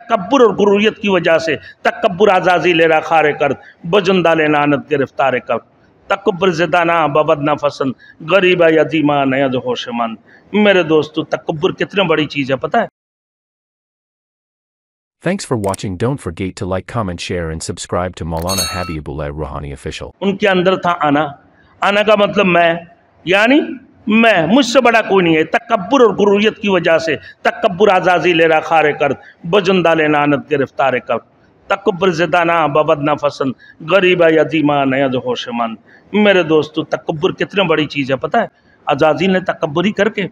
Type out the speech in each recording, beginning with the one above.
तकब्बुर और गुरूरियत की वजह से तकब्बुर आज़ाज़ी लेरा खारे कर बजुंदा ले नानत गिरफ्तार कर तकब्बुर ज़िदाना बबदना फसन गरीबा यतीमा नयद होशमंद। मेरे दोस्तों, तकब्बुर कितनी बड़ी चीज़ है पता है। Thanks for watching. Don't forget to like, comment, share and subscribe to Maulana Habibullah Ruhani Official. उनके अंदर था आना। आना का मतलब मैं, यानी मैं, मुझसे बड़ा कोई नहीं है। तकब्बुर और गुरूरियत की वजह से तकब्बुर आज़ाज़ी लेरा खारे कर बजुंदा ले नानत गिरफ्तार कर तकब्बुर ज़िदाना बबदना फसन गरीबा यतीमा नयद होशमंद। मेरे दोस्तों, तकब्बुर कितनी बड़ी चीज़ है पता है। आज़ाज़ी ने तकब्बुरी करके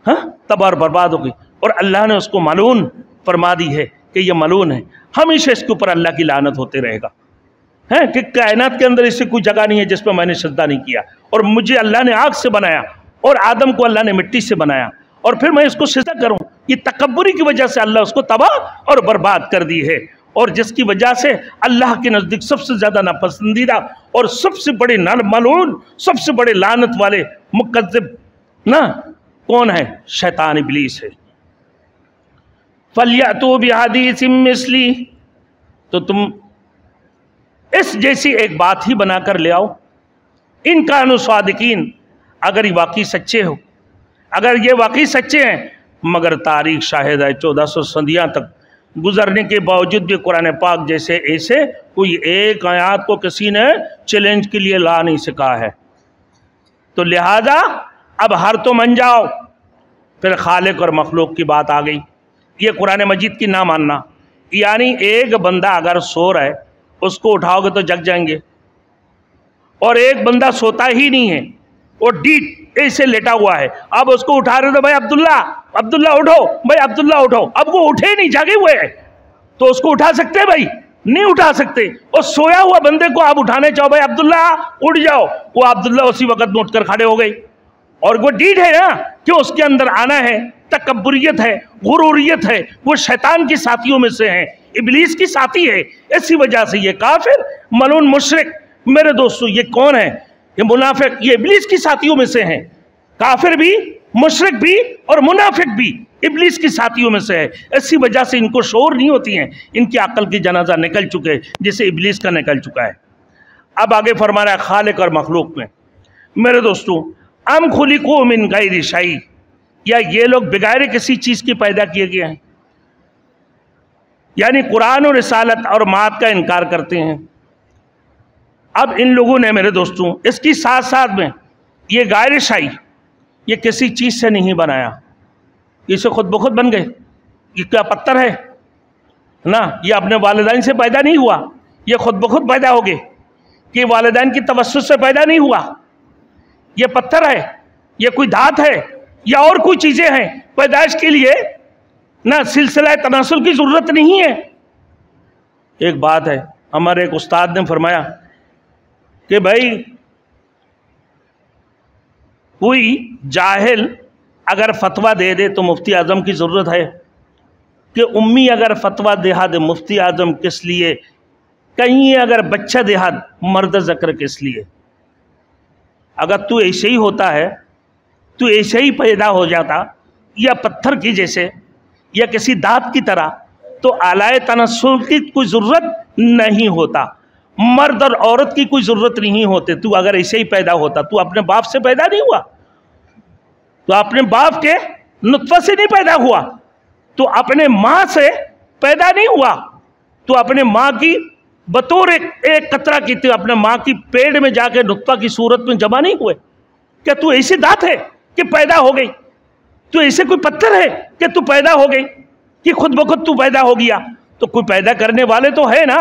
तबाह बर्बाद हो गई और अल्लाह ने उसको मालून फरमा दी है कि ये मलून है, हमेशा इसके ऊपर अल्लाह की लानत होते रहेगा। है कि कायनात के अंदर इससे कोई जगह नहीं है जिस पर मैंने सजदा नहीं किया, और मुझे अल्लाह ने आग से बनाया और आदम को अल्लाह ने मिट्टी से बनाया, और फिर मैं इसको सजदा करूं। ये तकब्बुरी की वजह से अल्लाह उसको तबाह और बर्बाद कर दी है, और जिसकी वजह से अल्लाह के नज़दीक सबसे ज़्यादा नापसंदीदा और सबसे बड़े मलून, सबसे बड़े लानत वाले मुकज़्ज़िब ना कौन है? शैतान इब्लीस है। फलियातू बिहदीसिम मिस्ली, तो तुम इस जैसी एक बात ही बनाकर ले आओ। इन कानू सादिकीन, अगर ये वाकई सच्चे हो, अगर ये वाकई सच्चे हैं। मगर तारीख शाहिद है 1400 सदियाँ तक गुजरने के बावजूद भी कुरान पाक जैसे ऐसे कोई एक आयत को किसी ने चैलेंज के लिए ला नहीं सका है। तो लिहाजा अब हर तो मन जाओ। फिर खालिक और मखलूक की बात आ गई। ये कुरान मजीद की ना मानना, यानी एक बंदा अगर सो रहा है उसको उठाओगे तो जग जाएंगे, और एक बंदा सोता ही नहीं है, वो डीट ऐसे लेटा हुआ है, अब उसको उठा रहे हो, भाई अब्दुल्ला अब्दुल्ला उठो, भाई अब्दुल्ला उठो, अब वो उठे नहीं, जागे हुए हैं, तो उसको उठा सकते हैं? भाई नहीं उठा सकते। और सोया हुआ बंदे को आप उठाने चाहो, भाई अब्दुल्ला उठ जाओ, वो अब्दुल्ला उसी वक्त में उठकर खड़े हो गए। और वो डीट है ना कि उसके अंदर आना है, तकब्बुरियत है, गुरूरियत है, वो शैतान के साथियों में से है, इब्लीस की साथी है। इसी वजह से ये काफिर, मलून, मुशरिक। मेरे दोस्तों, ये कौन है? ये मुनाफिक, ये इब्लीस की साथियों में से हैं। काफिर भी, मुशरिक भी और मुनाफिक भी इब्लीस की साथियों में से है। इसी वजह से इनको शोर नहीं होती हैं, इनकी अक्ल की जनाजा निकल चुके हैं जैसे इब्लीस का निकल चुका है। अब आगे फरमा रहा है खालिक और मखलूक में। मेरे दोस्तों, अम खुलिकू मिन गैरि शै, या ये लोग बगैर किसी चीज़ की पैदा किए गए हैं, यानी कुरान और रिसालत और मात का इनकार करते हैं। अब इन लोगों ने मेरे दोस्तों इसकी साथ साथ में ये गैर शै, ये किसी चीज़ से नहीं बनाया, इसे खुद ब खुद बन गए। ये क्या पत्थर है ना? ये अपने वालिदैन से पैदा नहीं हुआ, ये खुद ब खुद पैदा हो गए, कि वालिदैन की तवस्सुत से पैदा नहीं हुआ। ये पत्थर है, ये कोई धात है, या और कोई चीज़ें हैं। पैदाइश के लिए ना सिलसिला तनासुल की ज़रूरत नहीं है। एक बात है, हमारे एक उस्ताद ने फरमाया कि भाई कोई जाहिल अगर फतवा दे दे तो मुफ्ती आज़म की ज़रूरत है, कि उम्मी अगर फतवा देहा दे मुफ्ती आज़म किस लिए, कहीं अगर बच्चा देहा मर्द ज़क्र किस लिए। अगर तू ऐसे ही होता है, तू ऐसे ही पैदा हो जाता, या पत्थर की जैसे, या किसी दांत की तरह, तो आलाए तनस्सुल की कोई ज़रूरत नहीं होता, मर्द और औरत की कोई ज़रूरत नहीं होती। तू अगर ऐसे ही पैदा होता, तू अपने बाप से पैदा नहीं हुआ, तो अपने बाप के नुत्फा से नहीं पैदा हुआ, तो अपने माँ से पैदा नहीं हुआ, तो अपने माँ की बतौर एक कतरा की थी, अपने माँ की पेड़ में जाके नुत्फा की सूरत में जमा नहीं हुए। क्या तू ऐसी दांत है कि पैदा हो गई? तू ऐसे कोई पत्थर है कि तू पैदा हो गई, कि खुद ब खुद तू पैदा हो गया? तो कोई पैदा करने वाले तो है ना।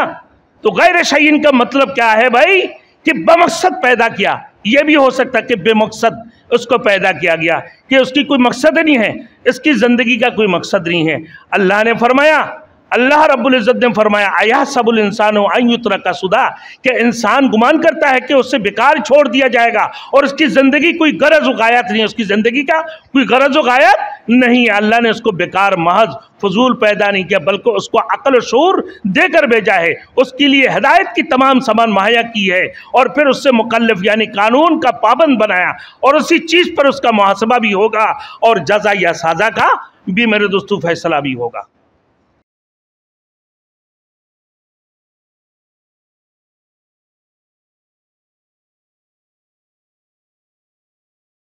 तो गैर शैइन का मतलब क्या है भाई? कि बमकसद पैदा किया। यह भी हो सकता कि बेमकसद उसको पैदा किया गया, कि उसकी कोई मकसद नहीं है, इसकी ज़िंदगी का कोई मकसद नहीं है। अल्लाह ने फरमाया, अल्लाह रब्बुल इज़्ज़त ने फरमाया, आया सबुल इंसानो अन युत्रका सुदा, कि इंसान गुमान करता है कि उससे बेकार छोड़ दिया जाएगा और उसकी ज़िंदगी कोई गरज व गायत नहीं है, उसकी ज़िंदगी का कोई गरज व गायत नहीं है। अल्लाह ने उसको बेकार महज फजूल पैदा नहीं किया, बल्कि उसको अक्ल और शऊर देकर भेजा है, उसके लिए हिदायत की तमाम सामान मुहैया की है, और फिर उससे मुकल्लफ यानी कानून का पाबंद बनाया, और उसी चीज़ पर उसका मुहासबा भी होगा और जज़ा या सज़ा का भी मेरे दोस्तों फैसला भी होगा।